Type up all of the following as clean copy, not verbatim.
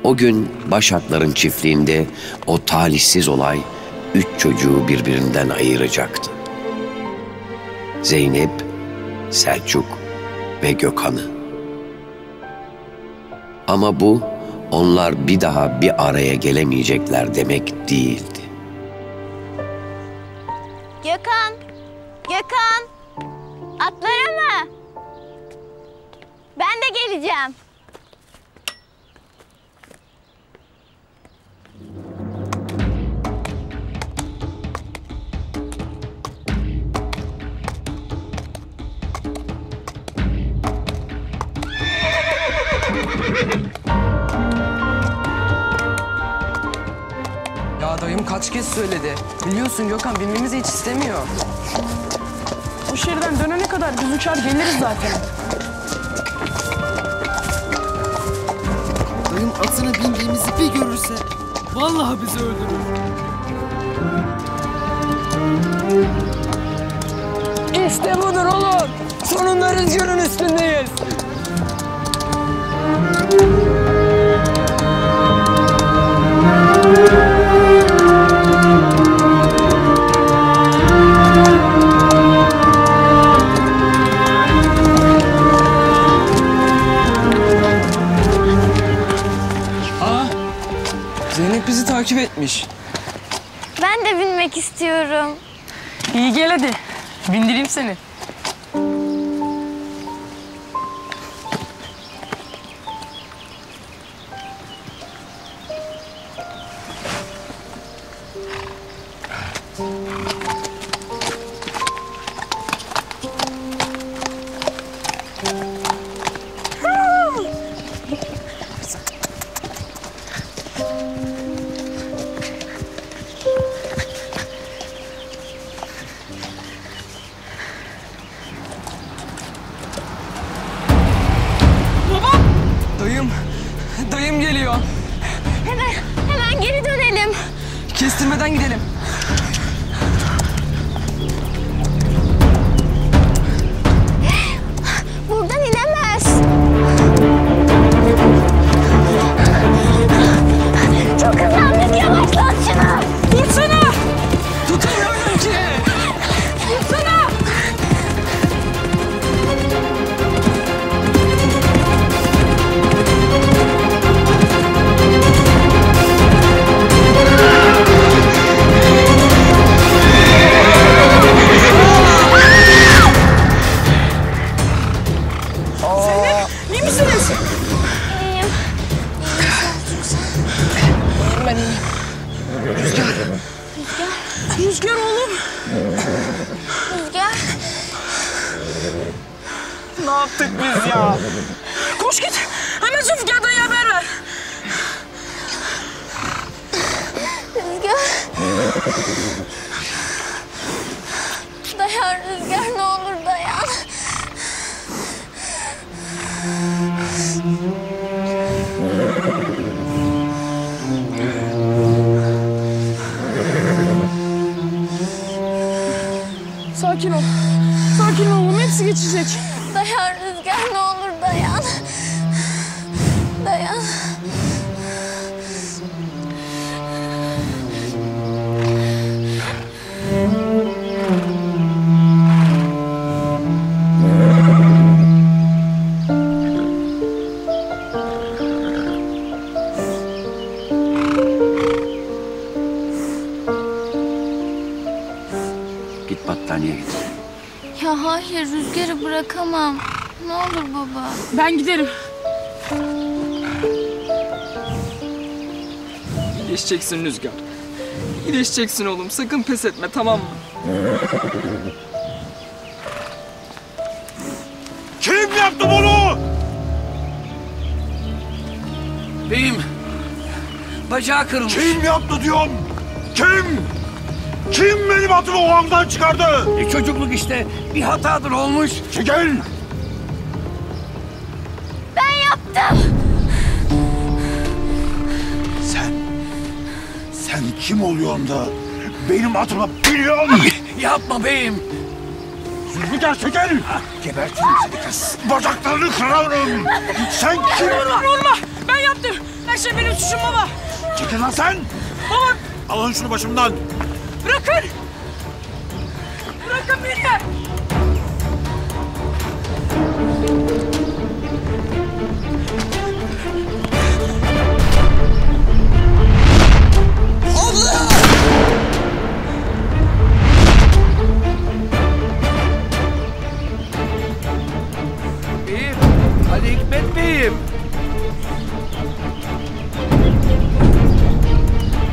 O gün Başakların çiftliğinde o talihsiz olay 3 çocuğu birbirinden ayıracaktı. Zeynep, Selçuk ve Gökhan'ı. Ama bu onlar bir daha bir araya gelemeyecekler demek değildi. Gökhan! Gökhan! Atlara mı? Ben de geleceğim. Ya dayım kaç kez söyledi. Biliyorsun Gökhan bilmemizi hiç istemiyor. Bu şehirden dönene kadar biz uçar geliriz zaten. Dayım atına bindiğimizi bir görürse vallahi bizi öldürür. İşte budur oğlum. Sonunda rüzgarın üstündeyiz. Zeynep bizi takip etmiş. Ben de binmek istiyorum. İyi gel hadi. Bindireyim seni. Dayım geliyor. Hemen geri dönelim. Kestirmeden gidelim. Buradan inemez. Çok hızlandık, yavaşlat şunu. Dursana! Tutamıyorum ki. Dursana! İyi misiniz? İyiyim. Ben iyiyim. Rüzgar oğlum. Rüzgar. Ne yaptık biz ya? Koş git. Hemen Zülfikar dayıya haber ver. Rüzgar. Dayan Rüzgar, ne olur dayan. Sakin ol. Sakin ol oğlum, hepsi geçecek. Dayan Rüzgar, ne olur dayan. Dayan. Git battaniye getir. Ya hayır, Rüzgar'ı bırakamam. Ne olur baba. Ben giderim. İyileşeceksin Rüzgar. İyileşeceksin oğlum. Sakın pes etme, tamam mı? Kim yaptı bunu? Beyim, bacağı kırılmış. Kim yaptı diyorum? Kim? Kim benim atımı o hamdan çıkardı? Çocukluk işte, bir hatadır olmuş. Çekil! Ben yaptım. Sen kim oluyorsun da benim atımı biliyorsun? Yapma beyim. Zülfikar çekil! Gebertirim seni kız. Bacaklarını kırarım. Sen kim? Vurma! Ben yaptım. her şey benim suçum baba. Çekil lan sen! Baba Alın şunu başımdan! bırakın. Bırakın beni. Beyim. Ali Hikmet Beyim.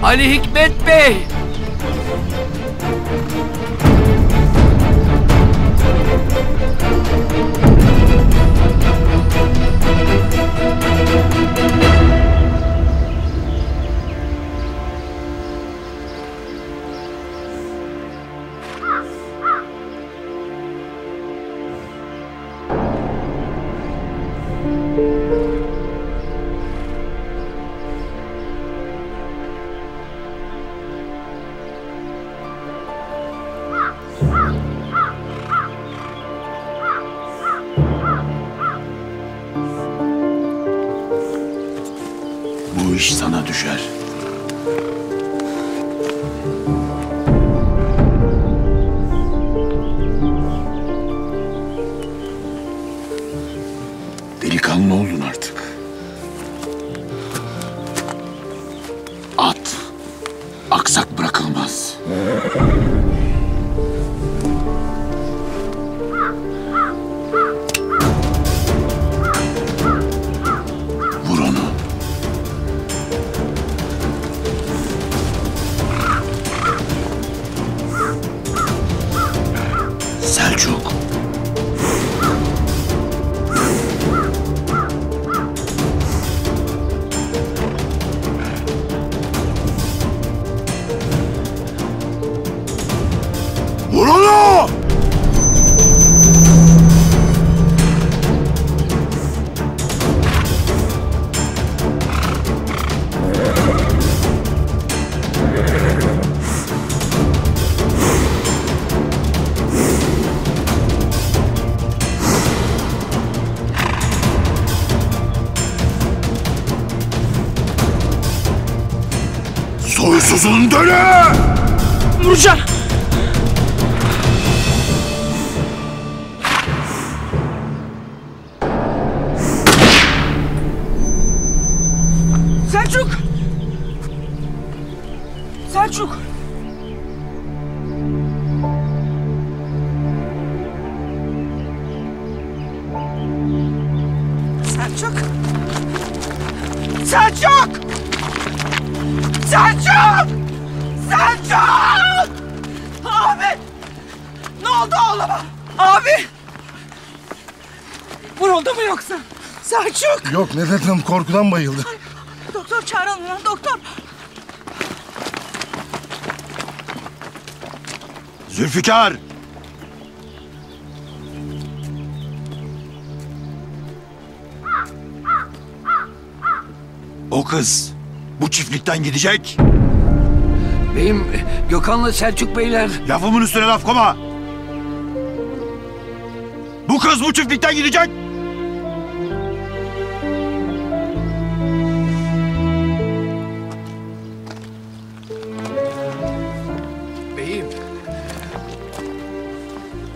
Ali Hikmet Bey. Bu iş sana düşer. Delikanlı oldun artık. At aksak bırakılmaz. Vur onu. Selçuk. Vur onu! Soysuzun dölü! Vuracağım. Selçuk! Selçuk! Selçuk! Selçuk! Selçuk! Selçuk! Abi! Ne oldu oğluma? Abi! Vuruldu mu yoksa? Selçuk! Yok ne dedim korkudan bayıldı. Doktor çağıralım lan doktor. Zülfikar! O kız bu çiftlikten gidecek. Beyim Gökhan'la Selçuk Beyler. Lafımın üstüne laf koyma. Bu kız bu çiftlikten gidecek. Beyim.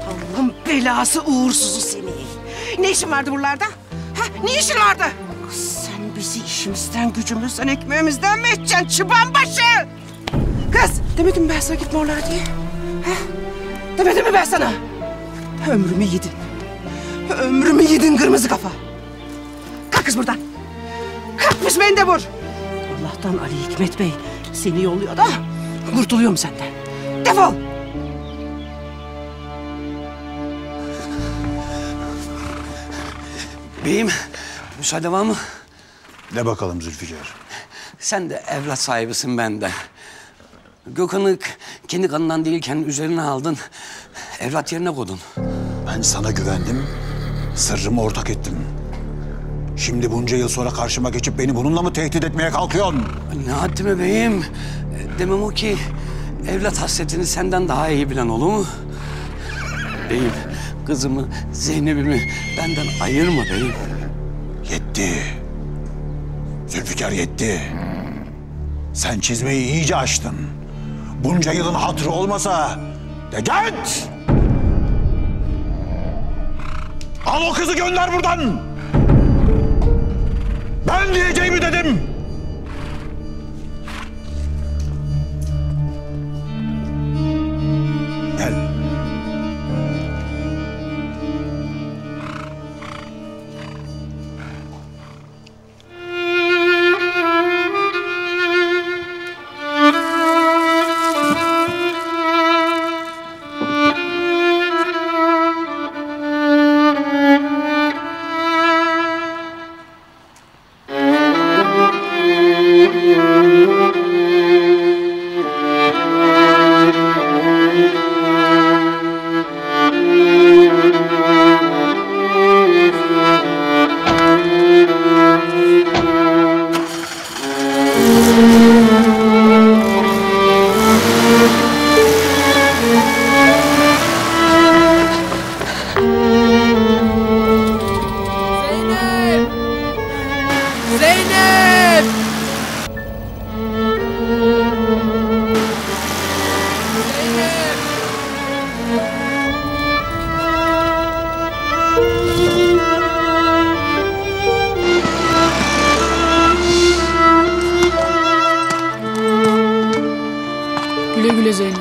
Allah'ın belası uğursuzu seni. Ne işin vardı buralarda? Ha, ne işin vardı? Sen bizi işimizden, gücümüzden, ekmeğimizden mi edeceksin çıban başı? Kız, demedim mi ben sana gitme oralara diye? Ha? Demedim mi ben sana? Ömrümü yedin. Ömrümü yedin kırmızı kafa. Kalk kız buradan. Kalk biz beni de vur. Allah'tan Ali Hikmet Bey seni yolluyor da kurtuluyorum senden. Defol. Beyim müsaade var mı? De bakalım Zülfikar. Sen de evlat sahibisin ben de. Gökhan'ı kendi kanından değilken üzerine aldın. Evlat yerine koydun. Ben sana güvendim. Sırrımı ortak ettim. Şimdi bunca yıl sonra karşıma geçip beni bununla mı tehdit etmeye kalkıyorsun? Ne haddime beyim? Demem o ki evlat hasretini senden daha iyi bilen olur mu? Beyim kızımı, Zeynep'imi benden ayırma beyim. Yetti. Zülfikar yetti. Sen çizmeyi iyice açtın. Bunca yılın hatırı olmasa de git! Al o kızı gönder buradan! Ben diyeceğimi dedim! Gel. Güle güle Zeynep.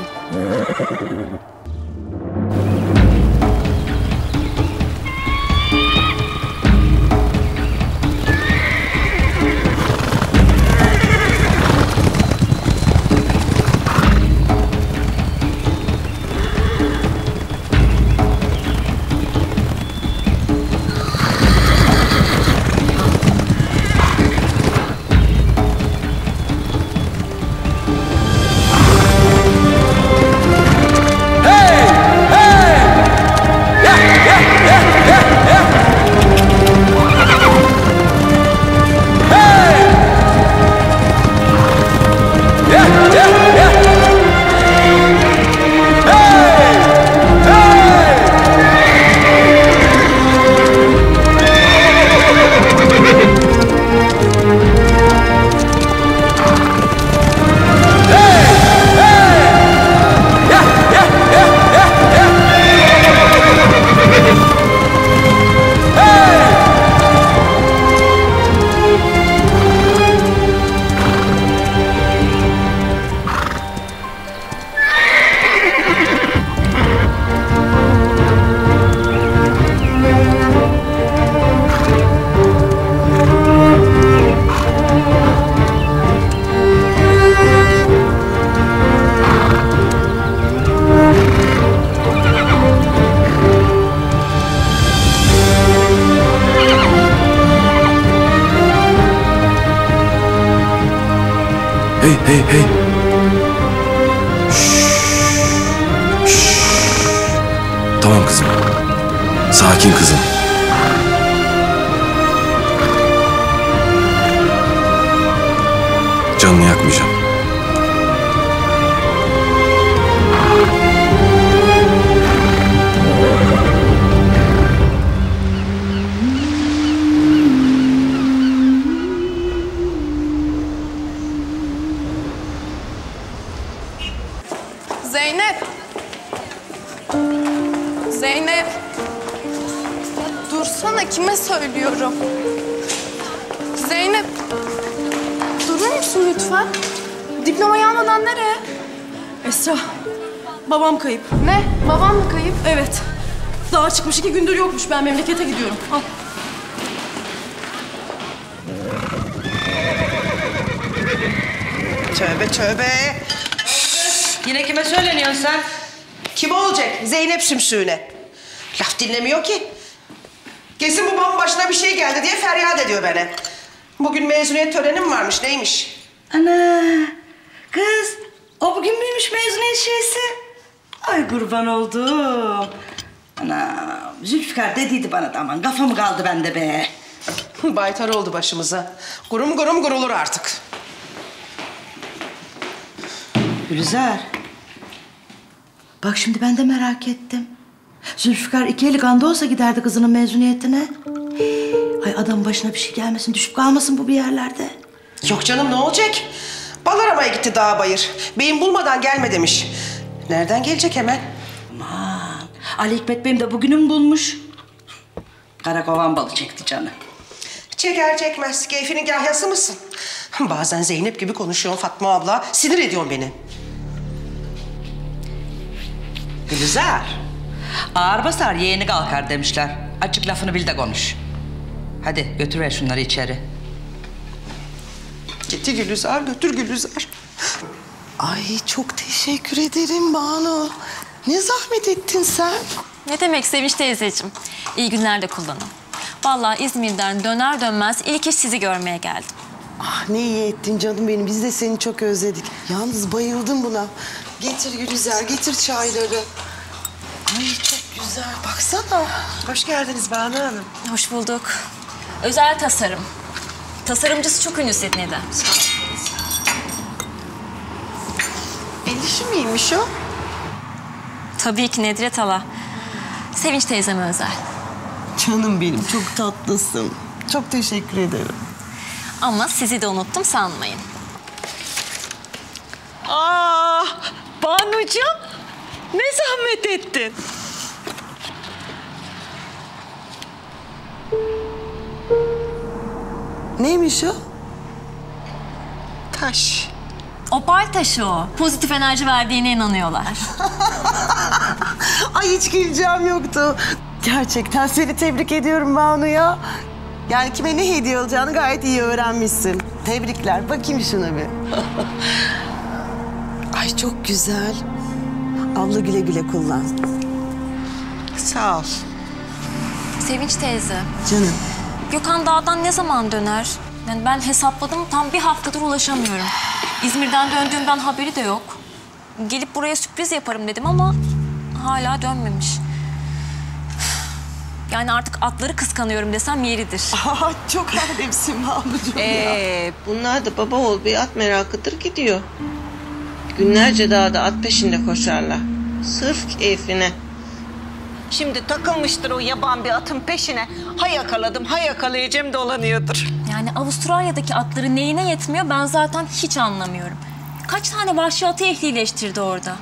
Hey hey hey. Şşş. Tamam kızım. Sakin kızım. Canını yakmayacağım. Zeynep! Zeynep! Ya dursana, kime söylüyorum? Zeynep! Durur musun lütfen? Diplomayı almadan nereye? Esra, babam kayıp. Ne? Babam mı kayıp? Evet. Dağa çıkmış, 2 gündür yokmuş. Ben memlekete gidiyorum. Al. Tövbe tövbe. Yine kime söyleniyorsun sen? Kim olacak? Zeynep Sümsüğü'ne. Laf dinlemiyor ki. Kesin babamın başına bir şey geldi diye feryat ediyor beni. Bugün mezuniyet törenim varmış, neymiş? Ana, kız, o bugün müymüş mezuniyet şeysi? Ay kurban oldum. Ana, Zülfikar dediydi bana da, aman kafam kaldı bende be. Baytar oldu başımıza. Gurum gurum gurulur artık. Gülizar, bak şimdi ben de merak ettim. Zülfikar 2 eli kanda olsa giderdi kızının mezuniyetine. Ay adam başına bir şey gelmesin, düşüp kalmasın bu bir yerlerde. Yok canım, ne olacak? Bal aramaya gitti dağ bayır. Beyim bulmadan gelme demiş. Nereden gelecek hemen? Aman, Ali Hikmet Bey'im de bugünüm bulmuş. Karakovan balı çekti canı. Çeker çekmez. Keyfinin gahyası mısın? Bazen Zeynep gibi konuşuyorsun Fatma abla. Sinir ediyorsun beni. Gülizar. Ağır basar yeğeni kalkar demişler. Açık lafını bil de konuş. Hadi götürver şunları içeri. Getir Gülizar, götür Gülizar. Ay çok teşekkür ederim Banu. Ne zahmet ettin sen. Ne demek Sevinç teyzeciğim. İyi günlerde kullanın. Vallahi İzmir'den döner dönmez ilk iş sizi görmeye geldim. Ah ne iyi ettin canım benim. Biz de seni çok özledik. Yalnız bayıldım buna. Getir Gülizar, getir çayları. Ay çok güzel. Baksana. Hoş geldiniz Banu Hanım. Hoş bulduk. Özel tasarım. Tasarımcısı çok ünlü Sidney'de. El işi miymiş o? Tabii ki Nedret Hala. Sevinç teyzeme özel. Canım benim çok tatlısın. Çok teşekkür ederim. Ama sizi de unuttum sanmayın. Banucuğum ne zahmet ettin. Neymiş o? Taş. Opal taşı o. Pozitif enerji verdiğine inanıyorlar. Ay hiç güleceğim yoktu. Gerçekten seni tebrik ediyorum Banu ya. Yani kime ne hediye olacağını gayet iyi öğrenmişsin. Tebrikler. Bakayım şuna bir. Ay çok güzel. Abla güle güle kullan. Sağ ol. Sevinç teyze. Canım. Gökhan dağdan ne zaman döner? Yani ben hesapladım, tam bir haftadır ulaşamıyorum. İzmir'den döndüğümden haberi de yok. Gelip buraya sürpriz yaparım dedim ama hala dönmemiş. Yani artık atları kıskanıyorum desem yeridir. Aa, çok erdemsin Banucuğum ya. Bunlar da baba ol bir at merakıdır gidiyor. Günlerce dağda at peşinde koşarlar. Sırf keyfine. Şimdi takılmıştır o yaban bir atın peşine. Ha yakaladım, ha yakalayacağım dolanıyordur. Yani Avustralya'daki atları neyine yetmiyor ben zaten hiç anlamıyorum. Kaç tane vahşi atı ehlileştirdi orada?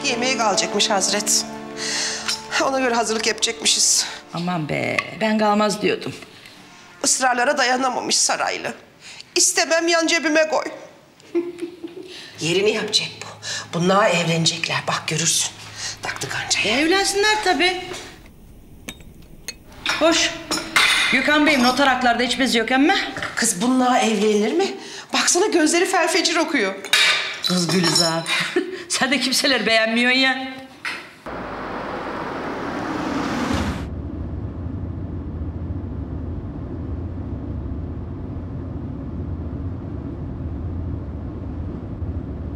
Yemeğe kalacakmış Hazret. Ona göre hazırlık yapacakmışız. Aman be, ben kalmaz diyordum. Israrlara dayanamamış saraylı. İstemem yan cebime koy. Yerini yapacak bu. Bunlar evlenecekler, bak görürsün. Taktı kancayı. Evlensinler tabii. Hoş. Gökhan Bey'im notaraklarda hiç bez yok emme. Kız bununla evlenilir mi? Baksana gözleri felfecir okuyor. Kız Gülizar. Sen de kimseler beğenmiyorsun ya.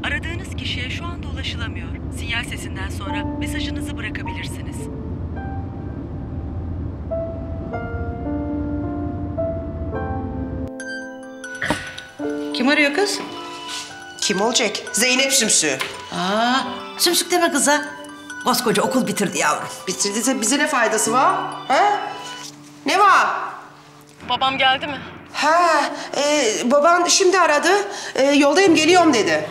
Aradığınız kişiye şu anda ulaşılamıyor. Sinyal sesinden sonra mesajınızı bırakabilirsiniz. Kim arıyor kız? Kim olacak? Zeynep Sümsü. Sümsük deme kıza. Koskoca okul bitirdi yavrum. Bitirdiyse bize ne faydası var? Ha? Ne var? Babam geldi mi? Ha, baban şimdi aradı. Yoldayım, geliyorum dedi.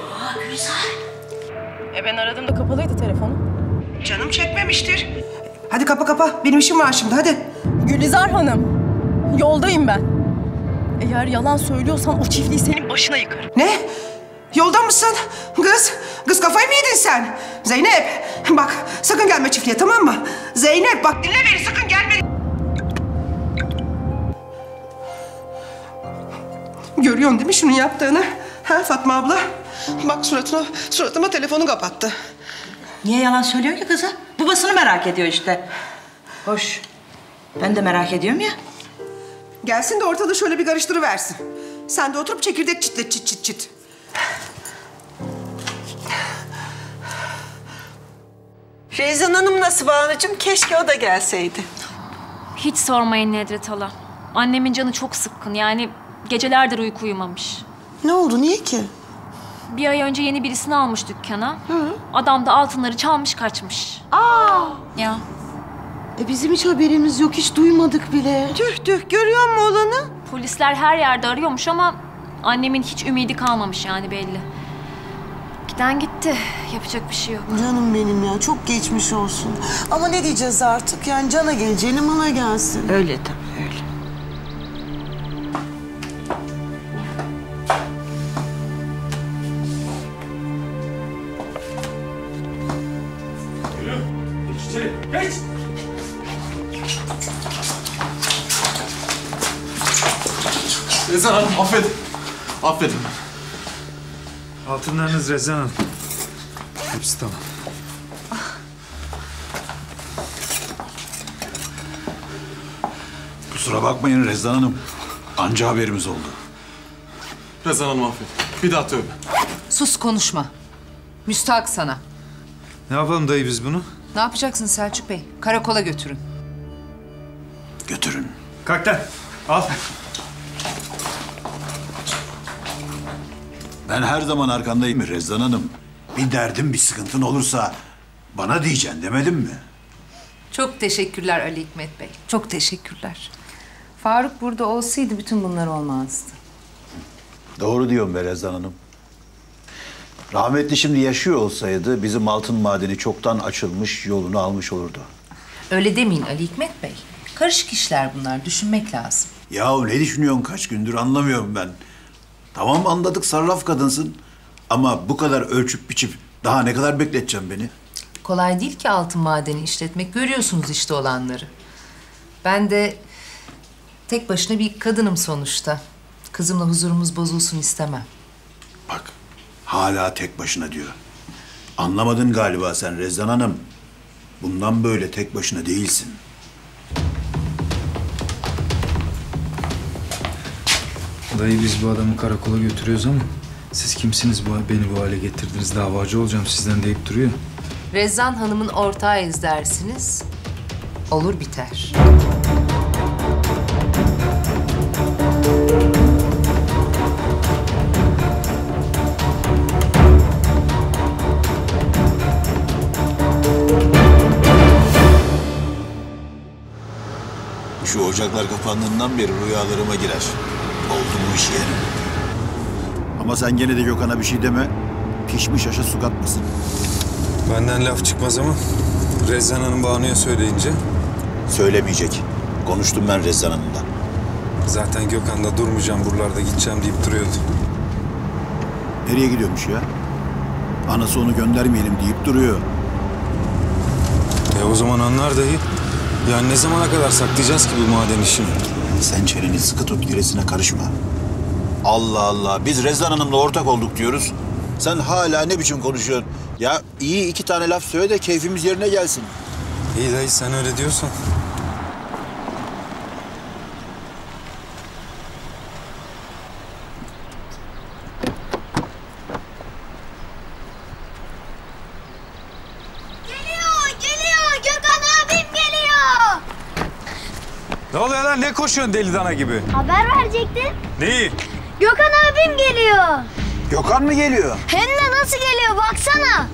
Ben aradığımda kapalıydı telefonu. Canım çekmemiştir. Hadi kapa. Benim işim var şimdi, hadi. Gülizar Hanım, yoldayım ben. Eğer yalan söylüyorsan o çiftliği senin başına yıkarım. Ne? Yolda mısın? Kız kafayı mı yedin sen? Zeynep, bak sakın gelme çiftliğe, tamam mı? Zeynep bak dinle beni, sakın gelme. Görüyorsun değil mi şunu yaptığını? Ha Fatma abla? Bak suratıma telefonu kapattı. Niye yalan söylüyor ki kıza? Babasını merak ediyor işte. Hoş. Ben de merak ediyorum ya. Gelsin de ortalığı şöyle bir karıştırıversin. Sen de oturup çekirdek çitle çıt çıt çıt. Rezan Hanım nasıl Banu'cum? Keşke o da gelseydi. Hiç sormayın Nedret hala. Annemin canı çok sıkkın. Yani gecelerdir uyku uyumamış. Ne oldu? Niye ki? Bir ay önce yeni birisini almış dükkana. Adam da altınları çalmış kaçmış. Aa! Ya. Bizim hiç haberimiz yok. Hiç duymadık bile. Tüh görüyor musun olanı? Polisler her yerde arıyormuş ama annemin hiç ümidi kalmamış yani belli. Giden gitti. Yapacak bir şey yok. Canım benim ya. Çok geçmiş olsun. Ama ne diyeceğiz artık? Yani cana geleceğine mala gelsin. Öyle tabii öyle. Geç. Rezan Hanım affedin. Affedin. Altınlarınız Rezan Hanım. Hepsi tamam. Kusura bakmayın Rezan Hanım. Anca haberimiz oldu. Rezan Hanım affedin. Bir daha tövbe. Sus konuşma. Müstahak sana. Ne yapalım dayı biz bunu? Ne yapacaksın Selçuk Bey? Karakola götürün. Götürün. Kalk lan. Al. Ben her zaman arkandayım Rezan Hanım. Bir derdin, bir sıkıntın olursa bana diyeceksin demedim mi? Çok teşekkürler Ali Hikmet Bey. Çok teşekkürler. Faruk burada olsaydı bütün bunlar olmazdı. Doğru diyorum be Rezan Hanım. Rahmetli şimdi yaşıyor olsaydı bizim altın madeni çoktan açılmış, yolunu almış olurdu. Öyle demeyin Ali Hikmet Bey. Karışık işler bunlar. Düşünmek lazım. Yahu ne düşünüyorsun kaç gündür anlamıyorum ben. Tamam anladık sarraf kadınsın. Ama bu kadar ölçüp biçip daha ne kadar bekleteceğim beni? Kolay değil ki altın madeni işletmek. Görüyorsunuz işte olanları. Ben de tek başına bir kadınım sonuçta. Kızımla huzurumuz bozulsun istemem. Bak hala tek başına diyor. Anlamadın galiba sen Rezan Hanım. Bundan böyle tek başına değilsin. Dayı biz bu adamı karakola götürüyoruz ama siz kimsiniz beni bu hale getirdiniz? Davacı olacağım sizden deyip duruyor. Rezan Hanım'ın ortağıyız dersiniz. Olur biter. Şu ocaklar kapandığından beri rüyalarıma girer. Oldu bu iş yerim. Ama sen gene de Gökhan'a bir şey deme. Pişmiş aşa su katmasın. Benden laf çıkmaz ama Rezan Hanım Banu'ya söyleyince... Söylemeyecek. Konuştum ben Rezan Hanım'la. Zaten Gökhan da durmayacağım buralarda gideceğim deyip duruyordu. Nereye gidiyormuş ya? Anası onu göndermeyelim deyip duruyor. O zaman anlar dayı. Yani ne zamana kadar saklayacağız ki bu maden işini? Sen çeneni sıkı tut, gerisine karışma. Allah Allah, biz Rezan Hanım'la ortak olduk diyoruz. Sen hala ne biçim konuşuyorsun? Ya iyi 2 tane laf söyle de keyfimiz yerine gelsin. İyi dayı sen öyle diyorsan. Geliyor. Gökhan abim geliyor. Ne oluyor lan? Ne koşuyorsun deli dana gibi? Haber verecektin. Neyi? Gökhan abim geliyor. Gökhan mı geliyor? Hem de nasıl geliyor baksana.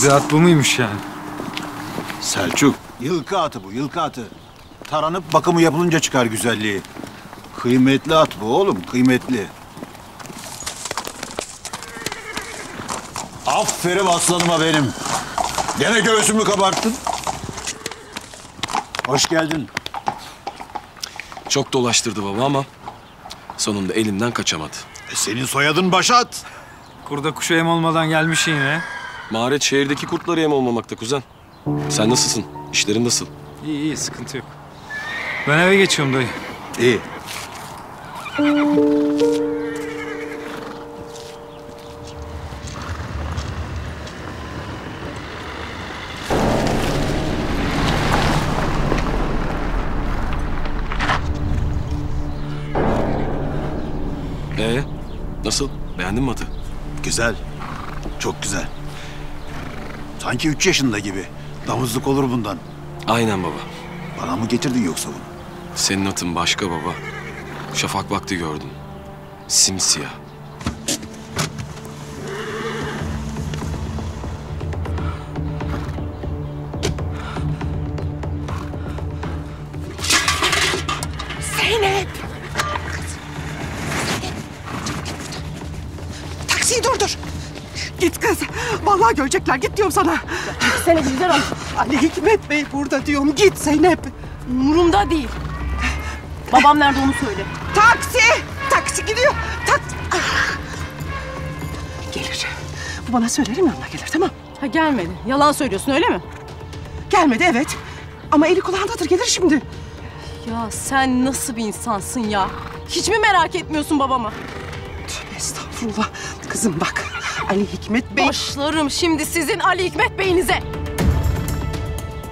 Tabii at bu muymuş yani? Selçuk. Yılkı atı bu, yılkı atı. Taranıp bakımı yapılınca çıkar güzelliği. Kıymetli at bu oğlum, kıymetli. Aferin aslanıma benim. Gene göğsümü kabarttın. Hoş geldin. Çok dolaştırdı baba ama sonunda elimden kaçamadı. Senin soyadın Başat. Kurda kuşa yem olmadan gelmiş yine. Maharet şehirdeki kurtlara yem olmamakta kuzen. Sen nasılsın? İşlerin nasıl? İyi iyi, sıkıntı yok. Ben eve geçiyorum dayı. İyi. Nasıl? Beğendin mi atı? Güzel. Çok güzel. Sanki 3 yaşında gibi. Damızlık olur bundan. Aynen baba. Bana mı getirdin yoksa bunu? Senin atın başka baba. Şafak vakti gördüm. Simsiyah. Zeynep! Taksiyi durdur. Git kız. Vallahi görecekler. Git diyorum sana. Seni güzel al. Ali Hikmet Bey burada diyorum. Git Zeynep. Umurumda değil. Babam nerede onu söyle. Taksi! Taksi gidiyor. Gelir. Bu bana söylerim yanına gelir, tamam. Ha gelmedi. Yalan söylüyorsun öyle mi? Gelmedi evet. Ama eli kulağındadır, gelir şimdi. Ya sen nasıl bir insansın ya? Hiç mi merak etmiyorsun babamı? Tövbe estağfurullah. Kızım bak, Ali Hikmet Bey... Başlarım şimdi sizin Ali Hikmet Bey'inize.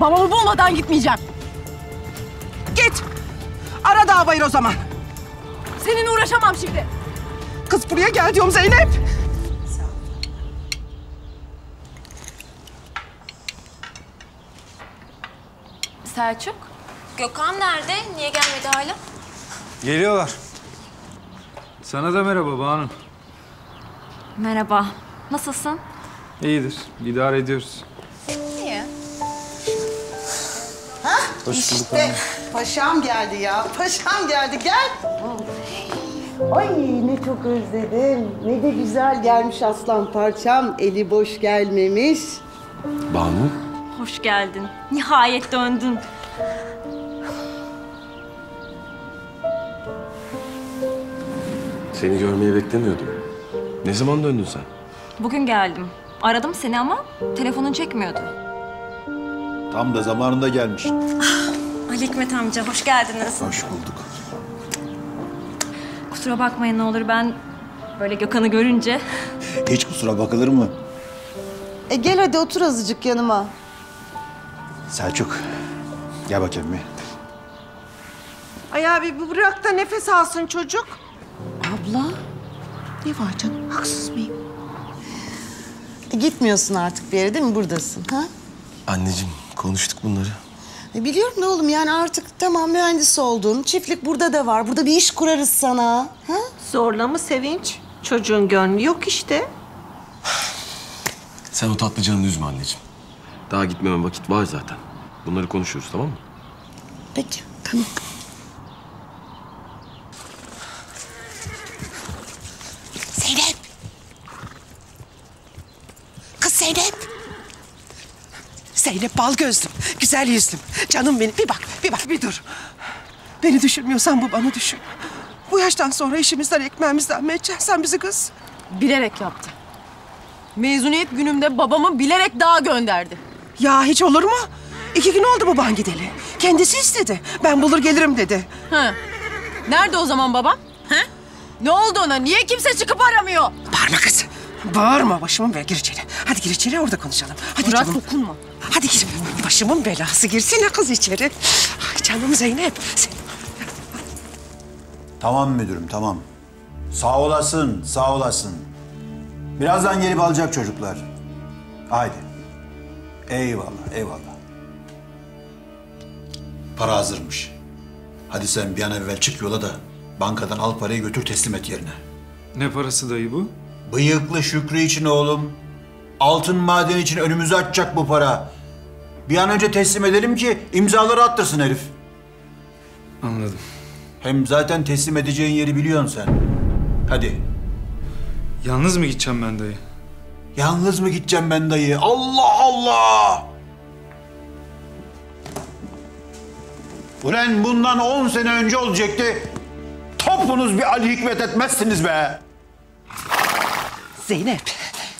Babamı bulmadan gitmeyeceğim. Git. Ara davayı o zaman. Seninle uğraşamam şimdi. Kız buraya gel diyorum Zeynep. Selçuk, Gökhan nerede? Niye gelmedi hala? Geliyorlar. Sana da merhaba Banu. Merhaba. Nasılsın? İyidir. İdare ediyoruz. İyi. İşte paşam geldi ya. Paşam geldi. Gel. Ay ne çok özledim. Ne de güzel gelmiş aslan parçam. Eli boş gelmemiş. Banu? Hoş geldin. Nihayet döndün. Seni görmeyi beklemiyordum. Ne zaman döndün sen? Bugün geldim. Aradım seni ama telefonun çekmiyordu. Tam da zamanında gelmiş. Ali Hikmet amca, hoş geldiniz. Hoş bulduk. Kusura bakmayın ne olur, ben böyle Gökhan'ı görünce... Hiç kusura bakılır mı? Gel hadi otur azıcık yanıma. Selçuk, gel bakayım bir. Ay abi bu bırak da nefes alsın çocuk. Abla. Ne var canım, haksız mıyım? Gitmiyorsun artık bir yere değil mi? Buradasın ha? Anneciğim, konuştuk bunları. Biliyorum da oğlum yani artık tamam mühendis oldun. Çiftlik burada da var. Burada bir iş kurarız sana. Ha? Zorla mı Sevinç? Çocuğun gönlü yok işte. Sen o tatlı canını üzme anneciğim. Daha gitmeme vakit var zaten. Bunları konuşuruz, tamam mı? Peki, tamam. Zeynep! Kız Zeynep! Zeynep bal gözlüm, güzel yüzlüm. Canım benim, bir bak, bir dur. Beni düşünmüyorsan babanı düşün. Bu yaştan sonra işimizden, ekmeğimizden mi edeceksin sen bizi kız? Bilerek yaptı. Mezuniyet günümde babamı bilerek dağa gönderdi. Ya hiç olur mu? 2 gün oldu baban gideli. Kendisi istedi. Ben bulur gelirim dedi. Ha. Nerede o zaman babam? Ha? Ne oldu ona? Niye kimse çıkıp aramıyor? Bağırma kız. Bağırma, başımın belası. Gir içeri. Hadi gir içeri, orada konuşalım. Hadi Bırak, canım. dokunma. Hadi gir. Başımın belası. Girsene kız içeri. Ay canım Zeynep. Tamam müdürüm, tamam. Sağ olasın, sağ olasın. Birazdan gelip alacak çocuklar. Haydi. Eyvallah, eyvallah. Para hazırmış. Hadi sen bir an evvel çık yola da bankadan al parayı götür teslim et yerine. Ne parası dayı bu? Bıyıklı Şükrü için oğlum. Altın madeni için önümüzü açacak bu para. Bir an önce teslim edelim ki imzaları attırsın herif. Anladım. Hem zaten teslim edeceğin yeri biliyorsun sen. Hadi. Yalnız mı gideceğim ben dayı? Yalnız mı gideceğim ben dayı? Allah Allah! Ulan bundan 10 sene önce olacaktı. Topunuz bir Ali Hikmet etmezsiniz be. Zeynep,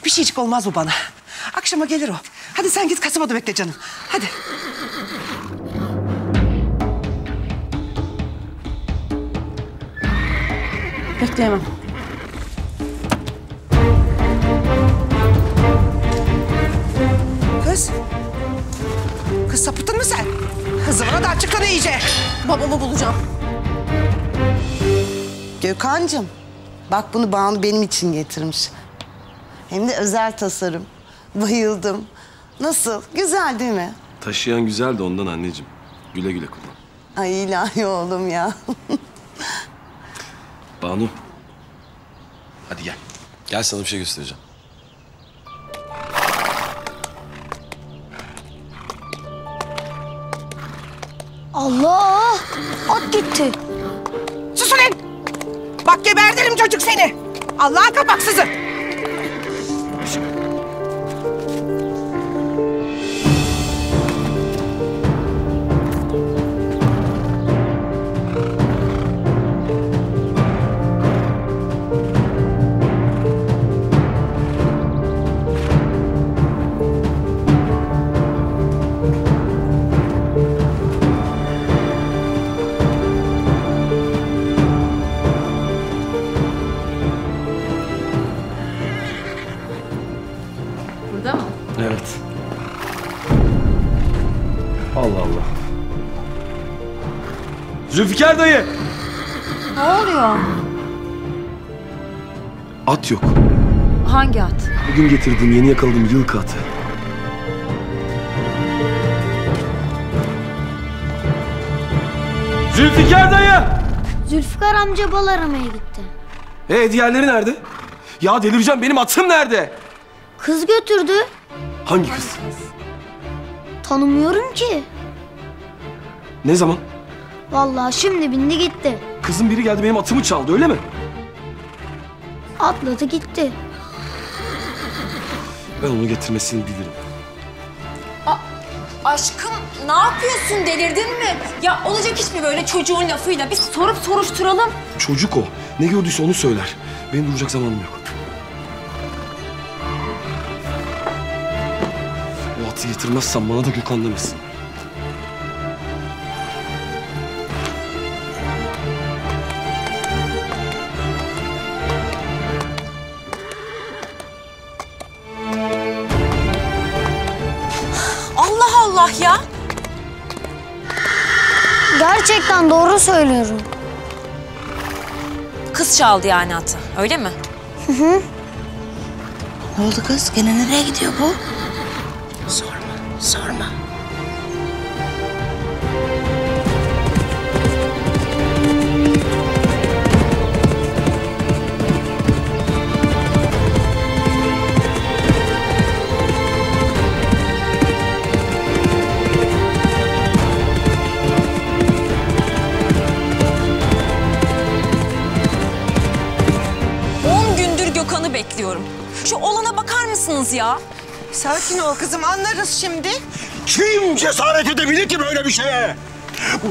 bir şeycik olmaz bu bana. Akşama gelir o. Hadi sen git kasabada bekle canım. Hadi. Bekleyemem. Kız. Kız sapıttın mı sen? Zıvana da açıklanı iyice. Babamı bulacağım. Gökhan'cığım, bak bunu Banu benim için getirmiş. Hem de özel tasarım. Bayıldım. Nasıl? Güzel değil mi? Taşıyan güzel de ondan anneciğim. Güle güle kullan. Ay ilahi oğlum ya. Banu. Hadi gel. Gel sana bir şey göstereceğim. Allah! At gitti. Sus ulan! Bak gebertirim çocuk seni. Allah'ın kapaksızı. Burada mı? Evet. Allah Allah. Zülfikar dayı! Ne oluyor? At yok. Hangi at? Bugün getirdiğim yeni yakaladığım yılkı atı. Zülfikar dayı! Zülfikar amca bal aramaya gitti. Diğerleri nerede? Ya delireceğim, benim atım nerede? Kız götürdü. Hangi kız? Tanımıyorum ki. Ne zaman? Vallahi şimdi bindi gitti. Kızın biri geldi benim atımı çaldı, öyle mi? Atladı gitti. Ben onu getirmesini bilirim. Aşkım ne yapıyorsun, delirdin mi? Ya olacak iş mi böyle çocuğun lafıyla? Biz sorup soruşturalım. Çocuk o. Ne gördüyse onu söyler. Benim duracak zamanım yok. O atı getirmezsem bana da Gökhan demesin. Allah Allah ya. Gerçekten doğru söylüyorum. Kız çaldı yani atı, öyle mi? Hı hı. Ne oldu kız? Gene nereye gidiyor bu? Sorma. 10 gündür Gökhan'ı bekliyorum. Şu olana bakar mısınız ya? Sakin ol kızım, anlarız şimdi. Kim cesaret edebilir ki böyle bir şeye?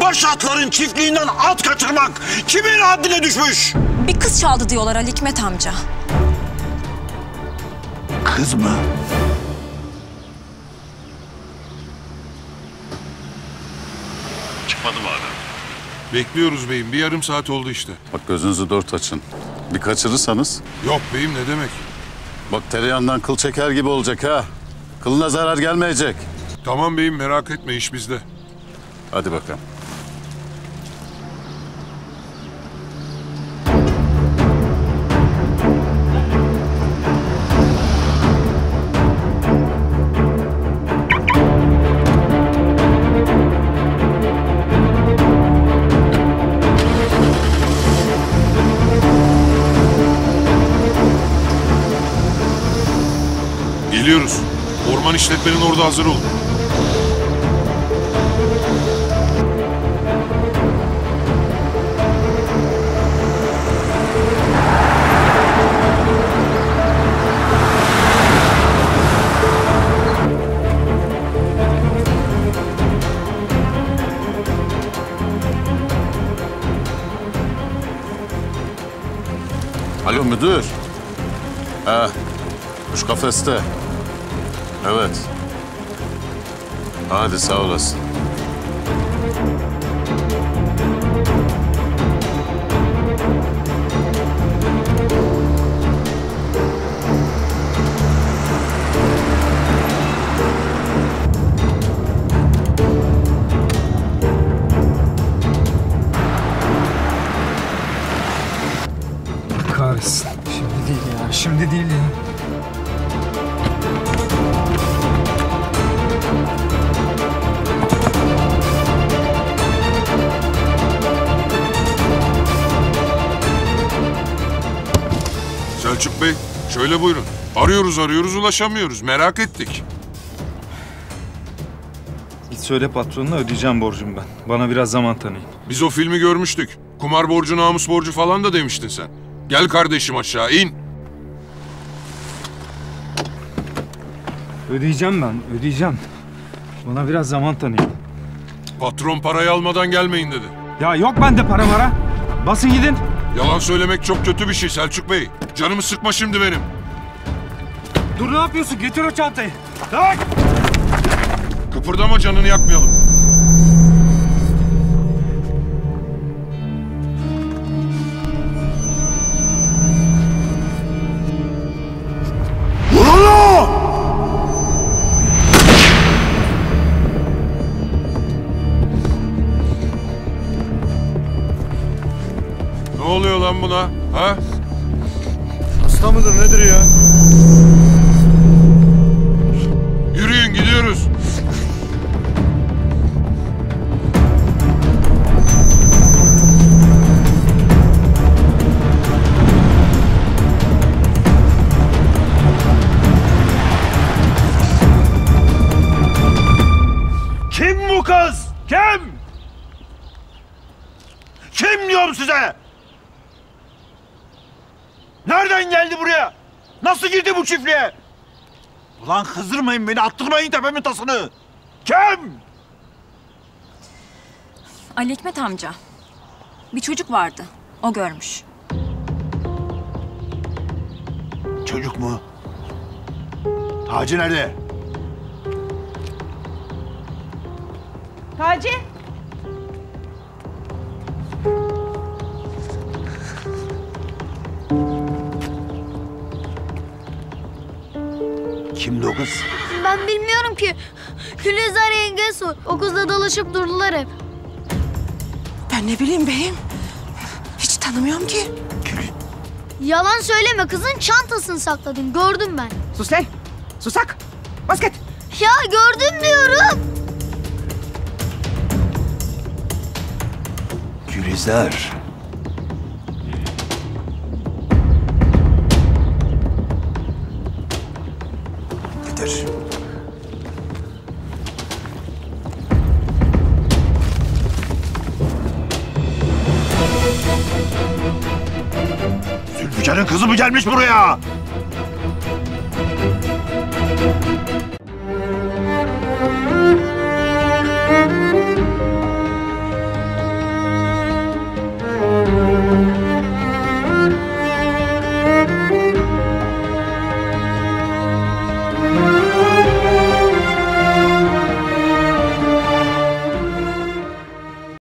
Baş atların çiftliğinden at kaçırmak kimin haddine düşmüş? Bir kız çaldı diyorlar Ali Hikmet amca. Kız mı? Çıkmadı mı hala? Bekliyoruz beyim. Bir yarım saat oldu işte. Bak gözünüzü dört açın. Bir kaçırırsanız. Yok beyim, ne demek? Bak tereyağından kıl çeker gibi olacak ha. Kılına zarar gelmeyecek. Tamam beyim, merak etme, iş bizde. Hadi bakalım. Geliyoruz. Orman işletmenin orada hazır olun. Alo müdür. Ha, kuş kafeste. Evet. Hadi sağ olasın. Kahretsin. Şimdi değil ya. Şimdi değil ya. Selçuk Bey, şöyle buyurun. Arıyoruz ulaşamıyoruz. Merak ettik. Git söyle patronuna ödeyeceğim borcumu ben. Bana biraz zaman tanıyın. Biz o filmi görmüştük. Kumar borcu, namus borcu falan da demiştin sen. Gel kardeşim aşağı in. Ödeyeceğim ben, ödeyeceğim. Bana biraz zaman tanıyın. Patron parayı almadan gelmeyin dedi. Ya yok bende para mara. Basın gidin. Yalan söylemek çok kötü bir şey Selçuk Bey. Canımı sıkma şimdi benim. Dur ne yapıyorsun? Getir o çantayı. Tamam. Kıpırdama, canını yakmayalım. Ne oluyor lan buna? Ha? Hasta mıdır nedir ya? Yürüyün gidiyoruz. Kim bu kız? Kim? Kim diyorum size? Nereden geldi buraya? Nasıl girdi bu çiftliğe? Ulan kızdırmayın beni, attırmayın tepemin tasını. Kim? Ali Hikmet amca. Bir çocuk vardı. O görmüş. Çocuk mu? Taci nerede? Taci. Kimdi o kız? Ben bilmiyorum ki. Gülizar yenge sor. O kızla dolaşıp durdular hep. Ben ne bileyim beyim. Hiç tanımıyorum ki. Yalan söyleme, kızın çantasını sakladın. Gördüm ben. Sus lan. Susak. Bas git. Ya gördüm diyorum. Gülizar. Yeter. Zülfikar'ın kızı mı gelmiş buraya?